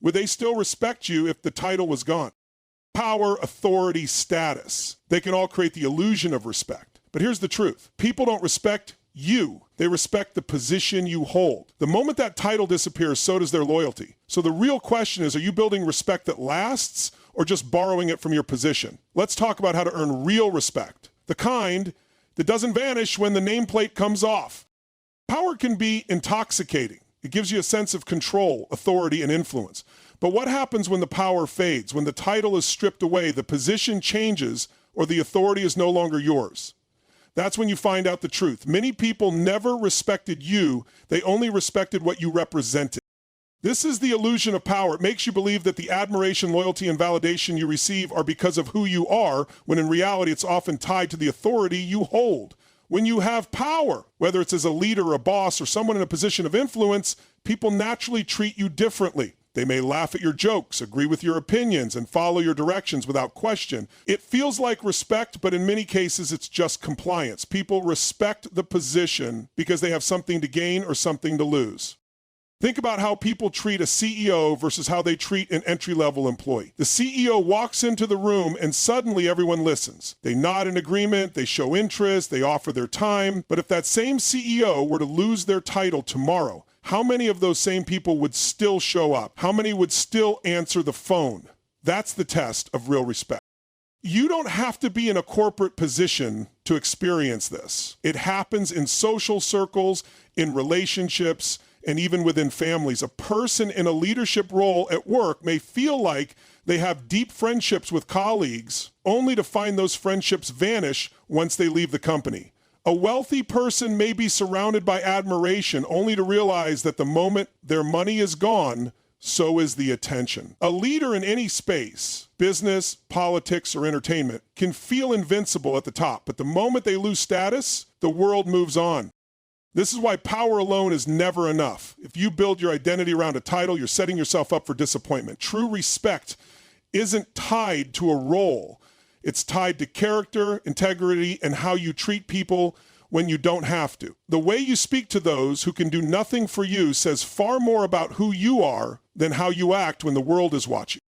Would they still respect you if the title was gone? Power, authority, status. They can all create the illusion of respect. But here's the truth. People don't respect you. They respect the position you hold. The moment that title disappears, so does their loyalty. So the real question is, are you building respect that lasts or just borrowing it from your position? Let's talk about how to earn real respect. The kind that doesn't vanish when the nameplate comes off. Power can be intoxicating. It gives you a sense of control, authority, and influence. But what happens when the power fades, when the title is stripped away, the position changes, or the authority is no longer yours? That's when you find out the truth. Many people never respected you. They only respected what you represented. This is the illusion of power. It makes you believe that the admiration, loyalty, and validation you receive are because of who you are, when in reality it's often tied to the authority you hold. When you have power, whether it's as a leader, a boss, or someone in a position of influence, people naturally treat you differently. They may laugh at your jokes, agree with your opinions, and follow your directions without question. It feels like respect, but in many cases it's just compliance. People respect the position because they have something to gain or something to lose. Think about how people treat a CEO versus how they treat an entry-level employee. The CEO walks into the room and suddenly everyone listens. They nod in agreement, they show interest, they offer their time. But if that same CEO were to lose their title tomorrow, how many of those same people would still show up? How many would still answer the phone? That's the test of real respect. You don't have to be in a corporate position to experience this. It happens in social circles, in relationships, and even within families. A person in a leadership role at work may feel like they have deep friendships with colleagues, only to find those friendships vanish once they leave the company. A wealthy person may be surrounded by admiration, only to realize that the moment their money is gone, so is the attention. A leader in any space, business, politics, or entertainment, can feel invincible at the top, but the moment they lose status, the world moves on. This is why power alone is never enough. If you build your identity around a title, you're setting yourself up for disappointment. True respect isn't tied to a role. It's tied to character, integrity, and how you treat people when you don't have to. The way you speak to those who can do nothing for you says far more about who you are than how you act when the world is watching.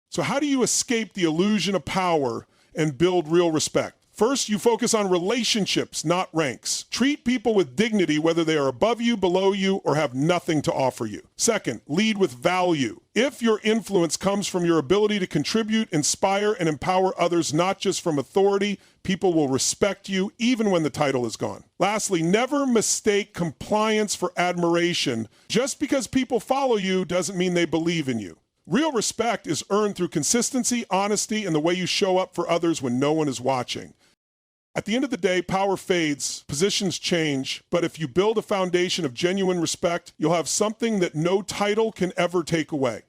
So how do you escape the illusion of power and build real respect? First, you focus on relationships, not ranks. Treat people with dignity, whether they are above you, below you, or have nothing to offer you. Second, lead with value. If your influence comes from your ability to contribute, inspire, and empower others, not just from authority, people will respect you even when the title is gone. Lastly, never mistake compliance for admiration. Just because people follow you doesn't mean they believe in you. Real respect is earned through consistency, honesty, and the way you show up for others when no one is watching. At the end of the day, power fades, positions change, but if you build a foundation of genuine respect, you'll have something that no title can ever take away.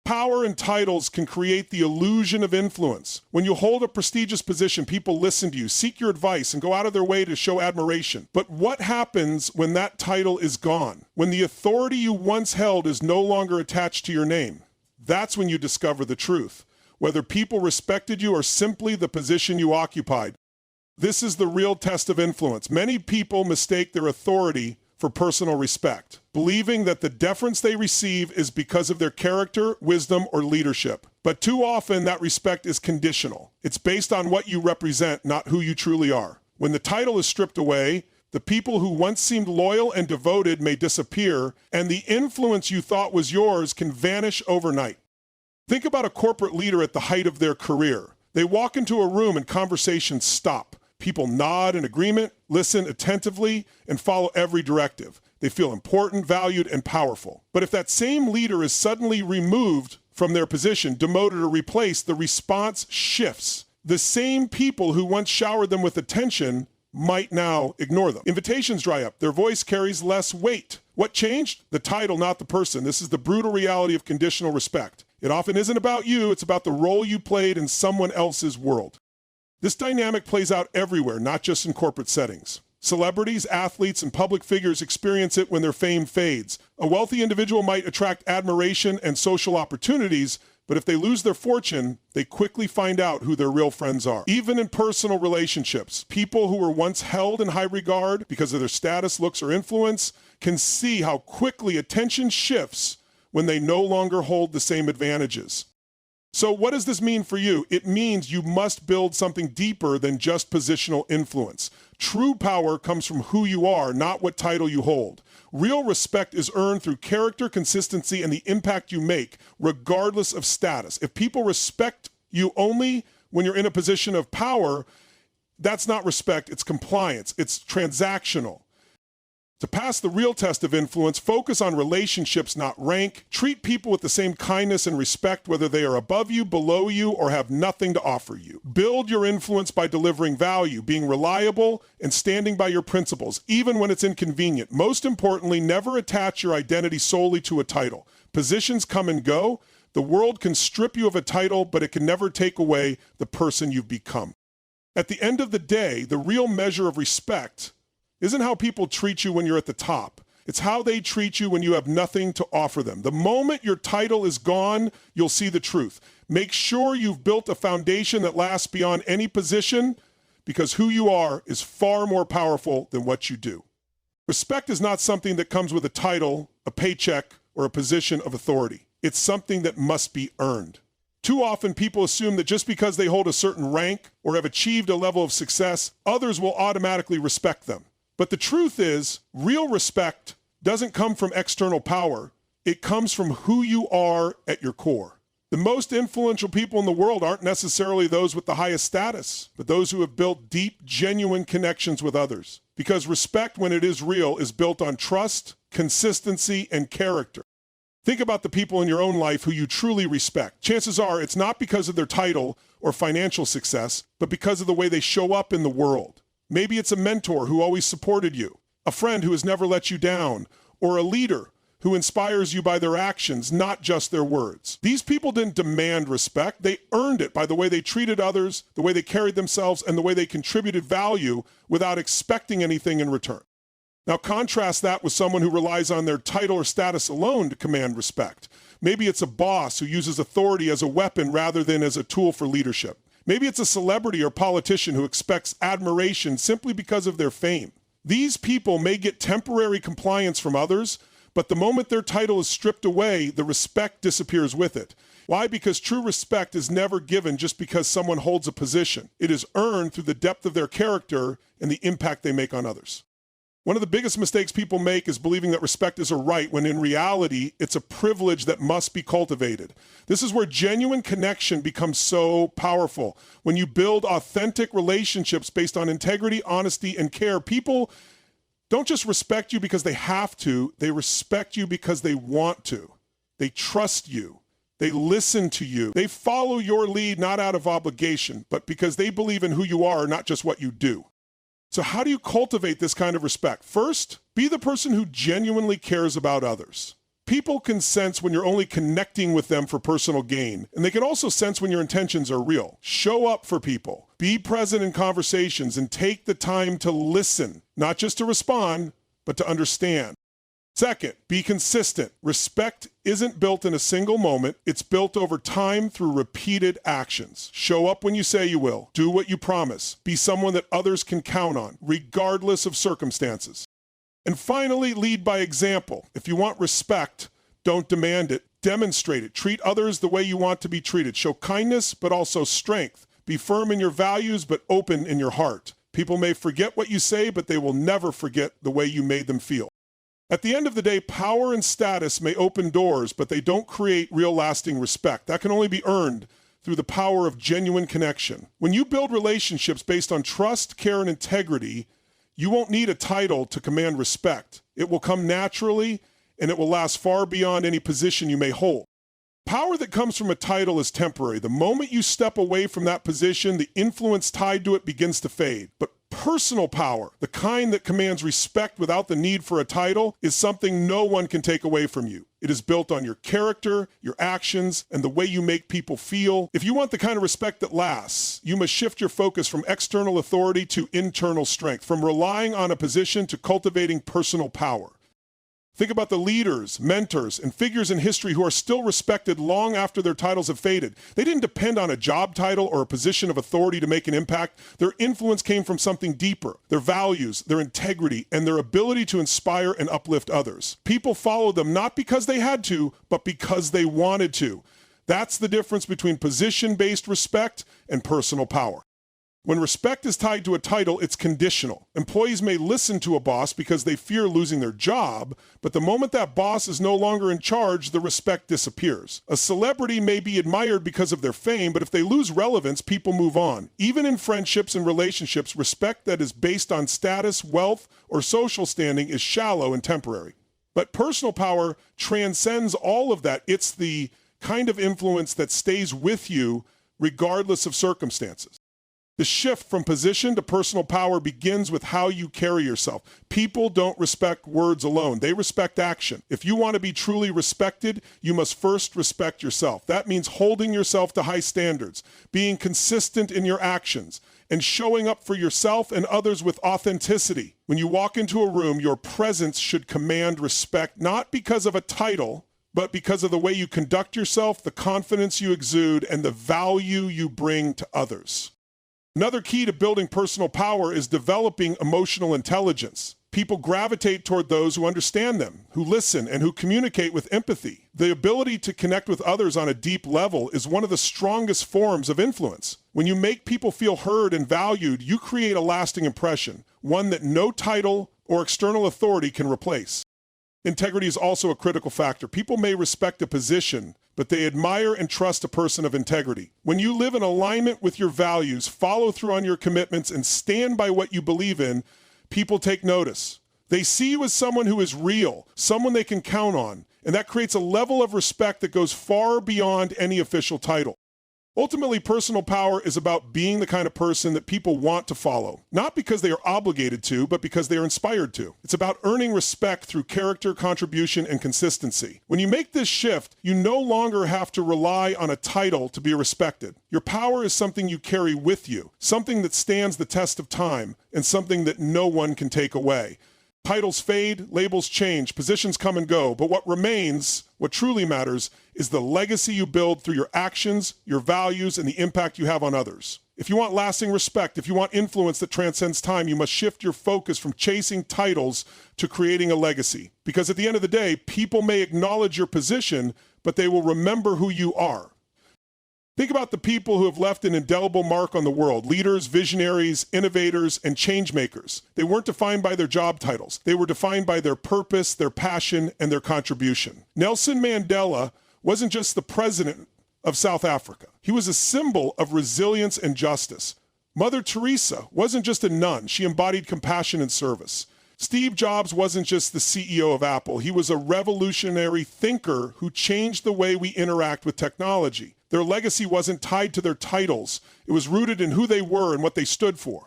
Power and titles can create the illusion of influence. When you hold a prestigious position, people listen to you, seek your advice, and go out of their way to show admiration. But what happens when that title is gone? When the authority you once held is no longer attached to your name? That's when you discover the truth, whether people respected you or simply the position you occupied. This is the real test of influence. Many people mistake their authority for personal respect, believing that the deference they receive is because of their character, wisdom, or leadership. But too often, that respect is conditional. It's based on what you represent, not who you truly are. When the title is stripped away, the people who once seemed loyal and devoted may disappear, and the influence you thought was yours can vanish overnight. Think about a corporate leader at the height of their career. They walk into a room and conversations stop. People nod in agreement, listen attentively, and follow every directive. They feel important, valued, and powerful. But if that same leader is suddenly removed from their position, demoted or replaced, the response shifts. The same people who once showered them with attention might now ignore them. Invitations dry up. Their voice carries less weight. What changed? The title, not the person. This is the brutal reality of conditional respect. It often isn't about you. It's about the role you played in someone else's world. This dynamic plays out everywhere, not just in corporate settings. Celebrities, athletes, and public figures experience it when their fame fades. A wealthy individual might attract admiration and social opportunities, but if they lose their fortune, they quickly find out who their real friends are. Even in personal relationships, people who were once held in high regard because of their status, looks, or influence can see how quickly attention shifts when they no longer hold the same advantages. So what does this mean for you? It means you must build something deeper than just positional influence. True power comes from who you are, not what title you hold. Real respect is earned through character, consistency, and the impact you make, regardless of status. If people respect you only when you're in a position of power, that's not respect, it's compliance, it's transactional. To pass the real test of influence, focus on relationships, not rank. Treat people with the same kindness and respect, whether they are above you, below you, or have nothing to offer you. Build your influence by delivering value, being reliable, and standing by your principles, even when it's inconvenient. Most importantly, never attach your identity solely to a title. Positions come and go. The world can strip you of a title, but it can never take away the person you've become. At the end of the day, the real measure of respect isn't how people treat you when you're at the top. It's how they treat you when you have nothing to offer them. The moment your title is gone, you'll see the truth. Make sure you've built a foundation that lasts beyond any position, because who you are is far more powerful than what you do. Respect is not something that comes with a title, a paycheck, or a position of authority. It's something that must be earned. Too often, people assume that just because they hold a certain rank or have achieved a level of success, others will automatically respect them. But the truth is, real respect doesn't come from external power. It comes from who you are at your core. The most influential people in the world aren't necessarily those with the highest status, but those who have built deep, genuine connections with others. Because respect, when it is real, is built on trust, consistency, and character. Think about the people in your own life who you truly respect. Chances are it's not because of their title or financial success, but because of the way they show up in the world. Maybe it's a mentor who always supported you, a friend who has never let you down, or a leader who inspires you by their actions, not just their words. These people didn't demand respect. They earned it by the way they treated others, the way they carried themselves, and the way they contributed value without expecting anything in return. Now contrast that with someone who relies on their title or status alone to command respect. Maybe it's a boss who uses authority as a weapon rather than as a tool for leadership. Maybe it's a celebrity or politician who expects admiration simply because of their fame. These people may get temporary compliance from others, but the moment their title is stripped away, the respect disappears with it. Why? Because true respect is never given just because someone holds a position. It is earned through the depth of their character and the impact they make on others. One of the biggest mistakes people make is believing that respect is a right, when in reality, it's a privilege that must be cultivated. This is where genuine connection becomes so powerful. When you build authentic relationships based on integrity, honesty, and care, people don't just respect you because they have to, they respect you because they want to. They trust you. They listen to you. They follow your lead not out of obligation, but because they believe in who you are, not just what you do. So how do you cultivate this kind of respect? First, be the person who genuinely cares about others. People can sense when you're only connecting with them for personal gain, and they can also sense when your intentions are real. Show up for people. Be present in conversations and take the time to listen, not just to respond, but to understand. Second, be consistent. Respect isn't built in a single moment. It's built over time through repeated actions. Show up when you say you will. Do what you promise. Be someone that others can count on, regardless of circumstances. And finally, lead by example. If you want respect, don't demand it. Demonstrate it. Treat others the way you want to be treated. Show kindness, but also strength. Be firm in your values, but open in your heart. People may forget what you say, but they will never forget the way you made them feel. At the end of the day, power and status may open doors, but they don't create real lasting respect. That can only be earned through the power of genuine connection. When you build relationships based on trust, care, and integrity, you won't need a title to command respect. It will come naturally, and it will last far beyond any position you may hold. Power that comes from a title is temporary. The moment you step away from that position, the influence tied to it begins to fade. But personal power, the kind that commands respect without the need for a title, is something no one can take away from you. It is built on your character, your actions, and the way you make people feel. If you want the kind of respect that lasts, you must shift your focus from external authority to internal strength, from relying on a position to cultivating personal power. Think about the leaders, mentors, and figures in history who are still respected long after their titles have faded. They didn't depend on a job title or a position of authority to make an impact. Their influence came from something deeper: their values, their integrity, and their ability to inspire and uplift others. People followed them not because they had to, but because they wanted to. That's the difference between position-based respect and personal power. When respect is tied to a title, it's conditional. Employees may listen to a boss because they fear losing their job, but the moment that boss is no longer in charge, the respect disappears. A celebrity may be admired because of their fame, but if they lose relevance, people move on. Even in friendships and relationships, respect that is based on status, wealth, or social standing is shallow and temporary. But personal power transcends all of that. It's the kind of influence that stays with you regardless of circumstances. The shift from position to personal power begins with how you carry yourself. People don't respect words alone. They respect action. If you want to be truly respected, you must first respect yourself. That means holding yourself to high standards, being consistent in your actions, and showing up for yourself and others with authenticity. When you walk into a room, your presence should command respect, not because of a title, but because of the way you conduct yourself, the confidence you exude, and the value you bring to others. Another key to building personal power is developing emotional intelligence. People gravitate toward those who understand them, who listen, and who communicate with empathy. The ability to connect with others on a deep level is one of the strongest forms of influence. When you make people feel heard and valued, you create a lasting impression, one that no title or external authority can replace. Integrity is also a critical factor. People may respect a position, but they admire and trust a person of integrity. When you live in alignment with your values, follow through on your commitments, and stand by what you believe in, people take notice. They see you as someone who is real, someone they can count on, and that creates a level of respect that goes far beyond any official title. Ultimately, personal power is about being the kind of person that people want to follow, not because they are obligated to, but because they are inspired to. It's about earning respect through character, contribution, and consistency. When you make this shift, you no longer have to rely on a title to be respected. Your power is something you carry with you, something that stands the test of time, and something that no one can take away. Titles fade, labels change, positions come and go, but what remains, what truly matters, is the legacy you build through your actions, your values, and the impact you have on others. If you want lasting respect, if you want influence that transcends time, you must shift your focus from chasing titles to creating a legacy. Because at the end of the day, people may acknowledge your position, but they will remember who you are. Think about the people who have left an indelible mark on the world: leaders, visionaries, innovators, and change makers. They weren't defined by their job titles. They were defined by their purpose, their passion, and their contribution. Nelson Mandela wasn't just the president of South Africa. He was a symbol of resilience and justice. Mother Teresa wasn't just a nun. She embodied compassion and service. Steve Jobs wasn't just the CEO of Apple. He was a revolutionary thinker who changed the way we interact with technology. Their legacy wasn't tied to their titles. It was rooted in who they were and what they stood for.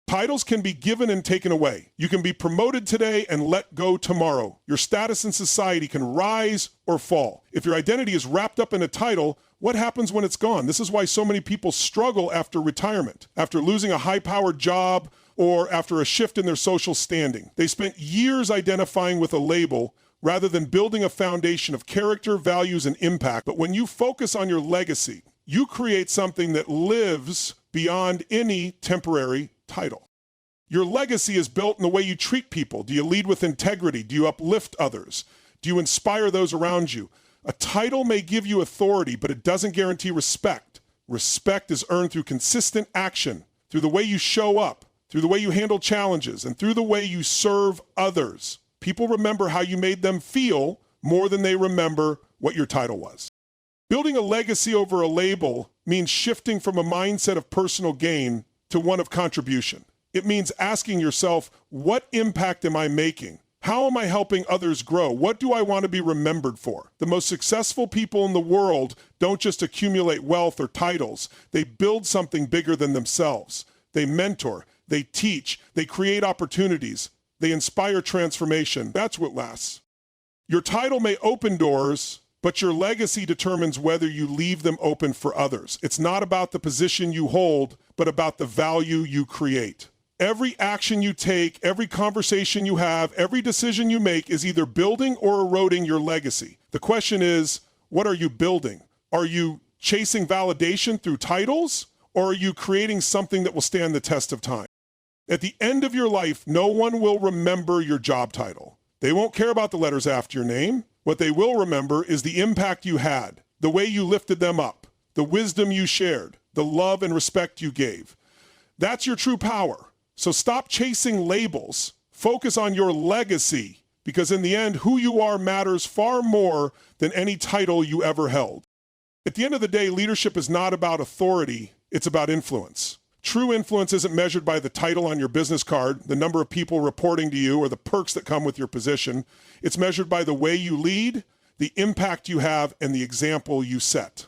Titles can be given and taken away. You can be promoted today and let go tomorrow. Your status in society can rise or fall. If your identity is wrapped up in a title, what happens when it's gone? This is why so many people struggle after retirement, after losing a high-powered job, or after a shift in their social standing. They spent years identifying with a label rather than building a foundation of character, values, and impact. But when you focus on your legacy, you create something that lives beyond any temporary title. Your legacy is built in the way you treat people. Do you lead with integrity? Do you uplift others? Do you inspire those around you? A title may give you authority, but it doesn't guarantee respect. Respect is earned through consistent action, through the way you show up, through the way you handle challenges, and through the way you serve others. People remember how you made them feel more than they remember what your title was. Building a legacy over a label means shifting from a mindset of personal gain to one of contribution. It means asking yourself, what impact am I making? How am I helping others grow? What do I want to be remembered for? The most successful people in the world don't just accumulate wealth or titles. They build something bigger than themselves. They mentor, they teach, they create opportunities. They inspire transformation. That's what lasts. Your title may open doors, but your legacy determines whether you leave them open for others. It's not about the position you hold, but about the value you create. Every action you take, every conversation you have, every decision you make is either building or eroding your legacy. The question is, what are you building? Are you chasing validation through titles, or are you creating something that will stand the test of time? At the end of your life, no one will remember your job title. They won't care about the letters after your name. What they will remember is the impact you had, the way you lifted them up, the wisdom you shared, the love and respect you gave. That's your true power. So stop chasing labels. Focus on your legacy, because in the end, who you are matters far more than any title you ever held. At the end of the day, leadership is not about authority, it's about influence. True influence isn't measured by the title on your business card, the number of people reporting to you, or the perks that come with your position. It's measured by the way you lead, the impact you have, and the example you set.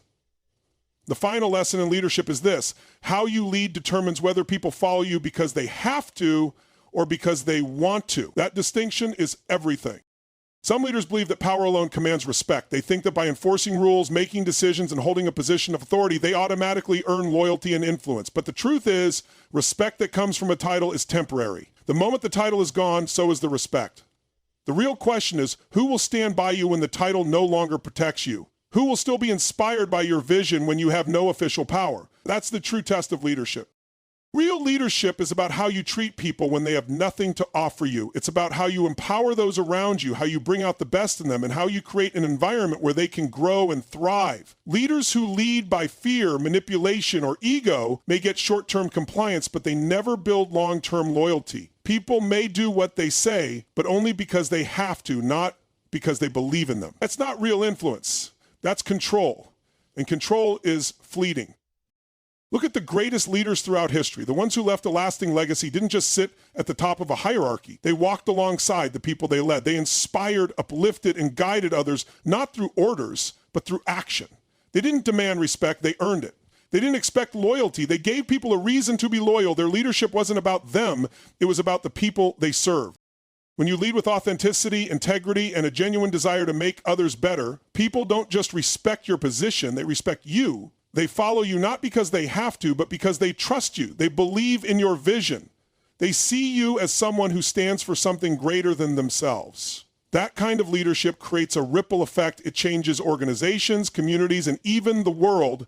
The final lesson in leadership is this: how you lead determines whether people follow you because they have to or because they want to. That distinction is everything. Some leaders believe that power alone commands respect. They think that by enforcing rules, making decisions, and holding a position of authority, they automatically earn loyalty and influence. But the truth is, respect that comes from a title is temporary. The moment the title is gone, so is the respect. The real question is, who will stand by you when the title no longer protects you? Who will still be inspired by your vision when you have no official power? That's the true test of leadership. Real leadership is about how you treat people when they have nothing to offer you. It's about how you empower those around you, how you bring out the best in them, and how you create an environment where they can grow and thrive. Leaders who lead by fear, manipulation, or ego may get short-term compliance, but they never build long-term loyalty. People may do what they say, but only because they have to, not because they believe in them. That's not real influence. That's control, and control is fleeting. Look at the greatest leaders throughout history. The ones who left a lasting legacy didn't just sit at the top of a hierarchy. They walked alongside the people they led. They inspired, uplifted, and guided others, not through orders, but through action. They didn't demand respect, they earned it. They didn't expect loyalty. They gave people a reason to be loyal. Their leadership wasn't about them, it was about the people they served. When you lead with authenticity, integrity, and a genuine desire to make others better, people don't just respect your position, they respect you. They follow you not because they have to, but because they trust you. They believe in your vision. They see you as someone who stands for something greater than themselves. That kind of leadership creates a ripple effect. It changes organizations, communities, and even the world.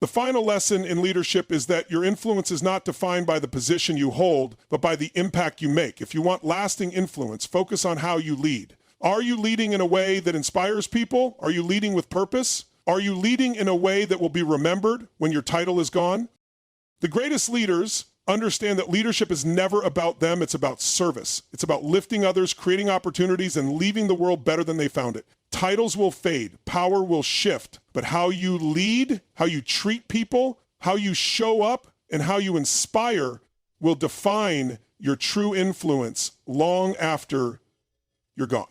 The final lesson in leadership is that your influence is not defined by the position you hold, but by the impact you make. If you want lasting influence, focus on how you lead. Are you leading in a way that inspires people? Are you leading with purpose? Are you leading in a way that will be remembered when your title is gone? The greatest leaders understand that leadership is never about them, it's about service. It's about lifting others, creating opportunities, and leaving the world better than they found it. Titles will fade, power will shift, but how you lead, how you treat people, how you show up, and how you inspire will define your true influence long after you're gone.